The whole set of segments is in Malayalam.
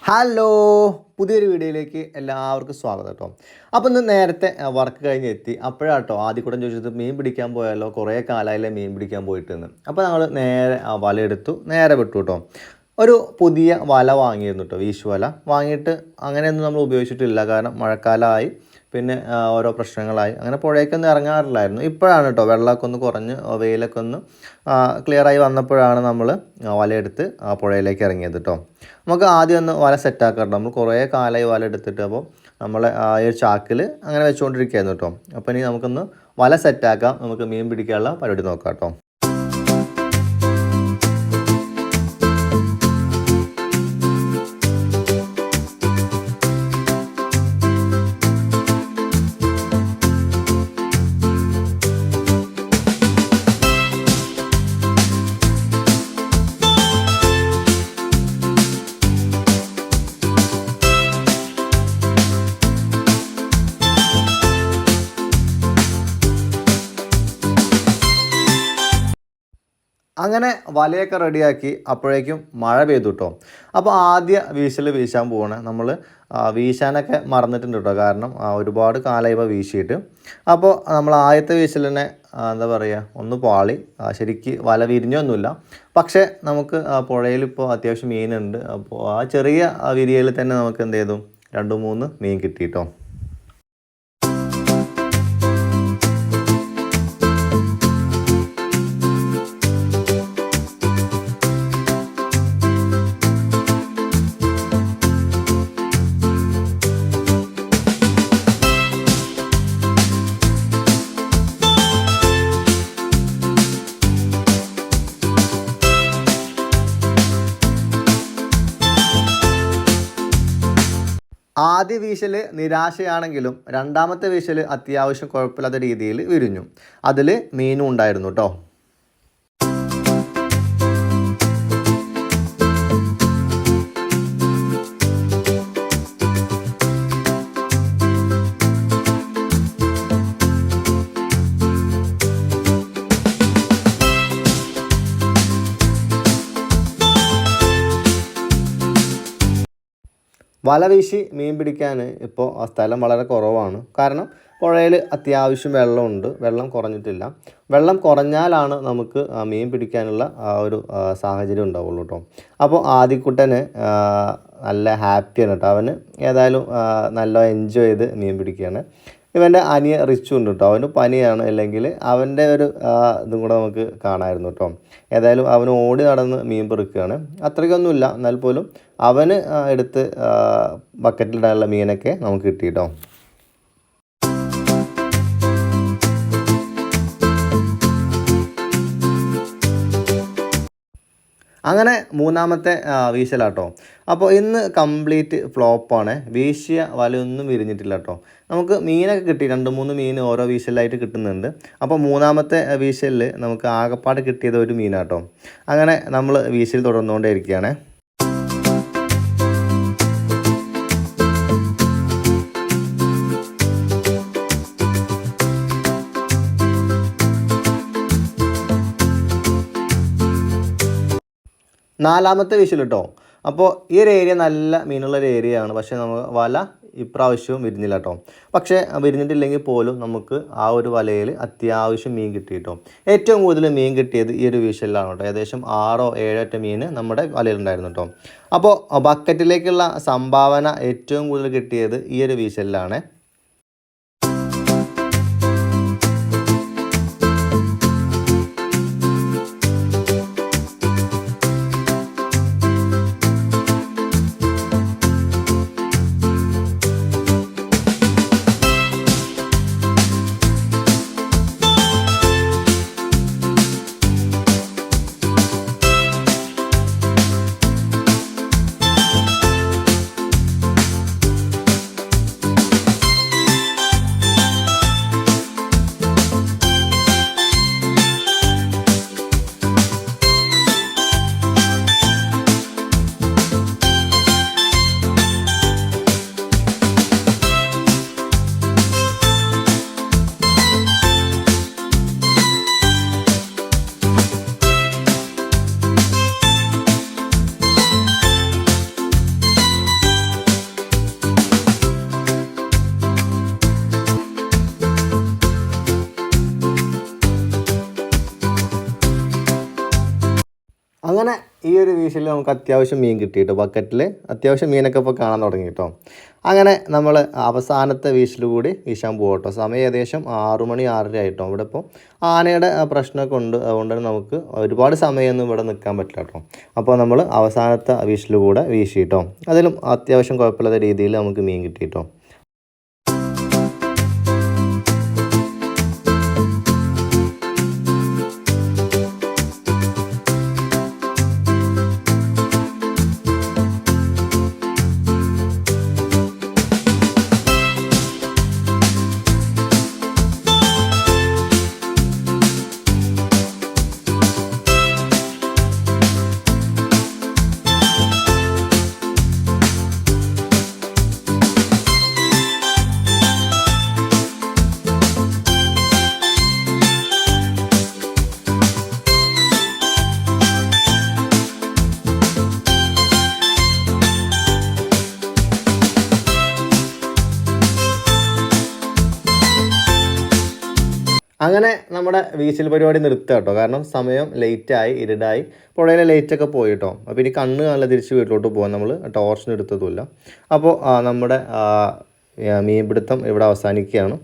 ഹലോ, പുതിയൊരു വീഡിയോയിലേക്ക് എല്ലാവർക്കും സ്വാഗതം കേട്ടോ. അപ്പോൾ ഇന്ന് നേരത്തെ വർക്ക് കഴിഞ്ഞ് എത്തി. അപ്പോഴാട്ടോ ആദ്യകൂടം ചോദിച്ചത് മീൻ പിടിക്കാൻ പോയാലോ, കുറേ കാലമായില്ലേ മീൻ പിടിക്കാൻ പോയിട്ടെന്ന്. അപ്പോൾ ഞങ്ങൾ നേരെ വലയെടുത്തു, നേരെ വിട്ടു കേട്ടോ. ഒരു പുതിയ വല വാങ്ങിയിരുന്നു കേട്ടോ, വീശ് വല വാങ്ങിയിട്ട് അങ്ങനെയൊന്നും നമ്മൾ ഉപയോഗിച്ചിട്ടില്ല. കാരണം മഴക്കാലമായി, പിന്നെ ഓരോ പ്രശ്നങ്ങളായി അങ്ങനെ പുഴയൊക്കൊന്നും ഇറങ്ങാറില്ലായിരുന്നു. ഇപ്പോഴാണ് കേട്ടോ വെള്ളമൊക്കെ ഒന്ന് കുറഞ്ഞ് വെയിലൊക്കെ ഒന്ന് ക്ലിയറായി വന്നപ്പോഴാണ് നമ്മൾ വലയെടുത്ത് പുഴയിലേക്ക് ഇറങ്ങിയത് കേട്ടോ. നമുക്ക് ആദ്യം ഒന്ന് വല സെറ്റാക്കാം. നമ്മൾ കുറേ കാലമായി വല എടുത്തിട്ട്, അപ്പോൾ നമ്മൾ ഈ ഒരു ചാക്കിൽ അങ്ങനെ വെച്ചുകൊണ്ടിരിക്കുകയായിരുന്നു കേട്ടോ. അപ്പോൾ ഇനി നമുക്കൊന്ന് വല സെറ്റാക്കാം, നമുക്ക് മീൻ പിടിക്കാനുള്ള പരിപാടി നോക്കാം കേട്ടോ. അങ്ങനെ വലയൊക്കെ റെഡിയാക്കി, അപ്പോഴേക്കും മഴ പെയ്തു കേട്ടോ. അപ്പോൾ ആദ്യ വീശൽ വീശാൻ പോവാണ്. നമ്മൾ വീശാനൊക്കെ മറന്നിട്ടുണ്ട് കേട്ടോ, കാരണം ഒരുപാട് കാലമായി ഇപ്പോൾ വീശിയിട്ട്. അപ്പോൾ നമ്മൾ ആദ്യത്തെ വീശൽ തന്നെ എന്താ പറയുക, ഒന്ന് പാളി. ശരിക്ക് വല വിരിഞ്ഞൊന്നുമില്ല. പക്ഷേ നമുക്ക് പുഴയിൽ ഇപ്പോൾ അത്യാവശ്യം മീനുണ്ട്. അപ്പോൾ ആ ചെറിയ വിരിയയിൽ തന്നെ നമുക്ക് എന്ത് ചെയ്തു, 2-3 മീൻ കിട്ടി കേട്ടോ. ആദ്യ വീശൽ നിരാശയാണെങ്കിലും രണ്ടാമത്തെ വീശൽ അത്യാവശ്യം കുഴപ്പമില്ലാത്ത രീതിയിൽ വിരിഞ്ഞു. അതിൽ മീനും ഉണ്ടായിരുന്നു കേട്ടോ. വല വീശി മീൻ പിടിക്കാൻ ഇപ്പോൾ സ്ഥലം വളരെ കുറവാണ്. കാരണം പുഴയിൽ അത്യാവശ്യം വെള്ളമുണ്ട്, വെള്ളം കുറഞ്ഞിട്ടില്ല. വെള്ളം കുറഞ്ഞാലാണ് നമുക്ക് മീൻ പിടിക്കാനുള്ള ഒരു സാഹചര്യം ഉണ്ടാവുള്ളൂ കേട്ടോ. അപ്പോൾ ആദിക്കുട്ടന് നല്ല ഹാപ്പിയാണ് കേട്ടോ. അവന് ഏതായാലും നല്ല എൻജോയ് ചെയ്ത് മീൻ പിടിക്കുകയാണ്. ഇവൻ്റെ അനിയ റിച്ചു ഉണ്ട് കേട്ടോ. അവന് പനിയാണ്, അല്ലെങ്കിൽ അവൻ്റെ ഒരു ഇതും കൂടെ നമുക്ക് കാണാമായിരുന്നു കേട്ടോ. ഏതായാലും അവന് ഓടി നടന്ന് മീൻ പെറുക്കുകയാണ്. അത്രയ്ക്കൊന്നുമില്ല, എന്നാൽ പോലും അവന് എടുത്ത് ബക്കറ്റിലിടാനുള്ള മീനൊക്കെ നമുക്ക് കിട്ടി കേട്ടോ. അങ്ങനെ മൂന്നാമത്തെ വീശലാട്ടോ. അപ്പോൾ ഇന്ന് കംപ്ലീറ്റ് ഫ്ലോപ്പാണ്. വീശിയ വലയൊന്നും വിരിഞ്ഞിട്ടില്ല കേട്ടോ. നമുക്ക് മീനൊക്കെ കിട്ടി, 2-3 മീൻ ഓരോ വീശലായിട്ട് കിട്ടുന്നുണ്ട്. അപ്പോൾ മൂന്നാമത്തെ വീശലിൽ നമുക്ക് ആകപ്പാട് കിട്ടിയത് ഒരു മീനാട്ടോ. അങ്ങനെ നമ്മൾ വീശൽ തുടർന്നുകൊണ്ടേ ഇരിക്കുകയാണ്. നാലാമത്തെ വീശൽ കേട്ടോ. അപ്പോൾ ഈ ഒരു ഏരിയ നല്ല മീനുള്ളൊരു ഏരിയയാണ്. പക്ഷേ നമുക്ക് വല ഇപ്രാവശ്യവും വിരിഞ്ഞില്ല കേട്ടോ. പക്ഷേ വിരിഞ്ഞിട്ടില്ലെങ്കിൽ പോലും നമുക്ക് ആ ഒരു വലയിൽ അത്യാവശ്യം മീൻ കിട്ടി കേട്ടോ. ഏറ്റവും കൂടുതൽ മീൻ കിട്ടിയത് ഈ ഒരു വീശലിലാണ് കേട്ടോ. ഏകദേശം 6-7 മീൻ നമ്മുടെ വലയിലുണ്ടായിരുന്നു കേട്ടോ. അപ്പോൾ ബക്കറ്റിലേക്കുള്ള സംഭാവന ഏറ്റവും കൂടുതൽ കിട്ടിയത് ഈ ഒരു വീശലിലാണ്. ഈ ഒരു വീശിൽ നമുക്ക് അത്യാവശ്യം മീൻ കിട്ടി കേട്ടോ. ബക്കറ്റിൽ അത്യാവശ്യം മീനൊക്കെ ഇപ്പോൾ കാണാൻ തുടങ്ങി കേട്ടോ. അങ്ങനെ നമ്മൾ അവസാനത്തെ വീശിൽ കൂടി വീശാൻ പോകും കേട്ടോ. സമയം ഏകദേശം 6 മണി 6:30 ആയിട്ടോ. ഇവിടെ ഇപ്പോൾ ആനയുടെ പ്രശ്നമൊക്കെ ഉണ്ട്, അതുകൊണ്ട് തന്നെ നമുക്ക് ഒരുപാട് സമയമൊന്നും ഇവിടെ നിൽക്കാൻ പറ്റില്ല കേട്ടോ. അപ്പോൾ നമ്മൾ അവസാനത്തെ വീശിൽ കൂടെ വീശി കേട്ടോ. അതിലും അത്യാവശ്യം കുഴപ്പമില്ലാത്ത രീതിയിൽ നമുക്ക് മീൻ കിട്ടി കേട്ടോ. അങ്ങനെ നമ്മുടെ വീശിൽ പരിപാടി നിർത്തുക കേട്ടോ. കാരണം സമയം ലേറ്റായി, ഇരുടായി, പുഴയിലെ ലൈറ്റൊക്കെ പോയി കേട്ടോ. അപ്പോൾ ഇനി കണ്ണ് നല്ല തിരിച്ച് വീട്ടിലോട്ട് പോകാൻ നമ്മൾ ടോർച്ചിന് എടുത്തതുമില്ല. അപ്പോൾ നമ്മുടെ മീൻപിടുത്തം ഇവിടെ അവസാനിക്കുകയാണ്.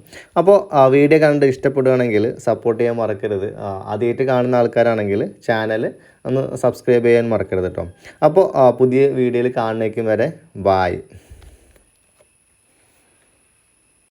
അപ്പോൾ വീഡിയോ കണ്ട് ഇഷ്ടപ്പെടുകയാണെങ്കിൽ സപ്പോർട്ട് ചെയ്യാൻ മറക്കരുത്. ആദ്യമായിട്ട് കാണുന്ന ആൾക്കാരാണെങ്കിൽ ചാനൽ ഒന്ന് സബ്സ്ക്രൈബ് ചെയ്യാൻ മറക്കരുത് കേട്ടോ. അപ്പോൾ പുതിയ വീഡിയോയിൽ കാണുന്നേക്കും വരെ ബായ്.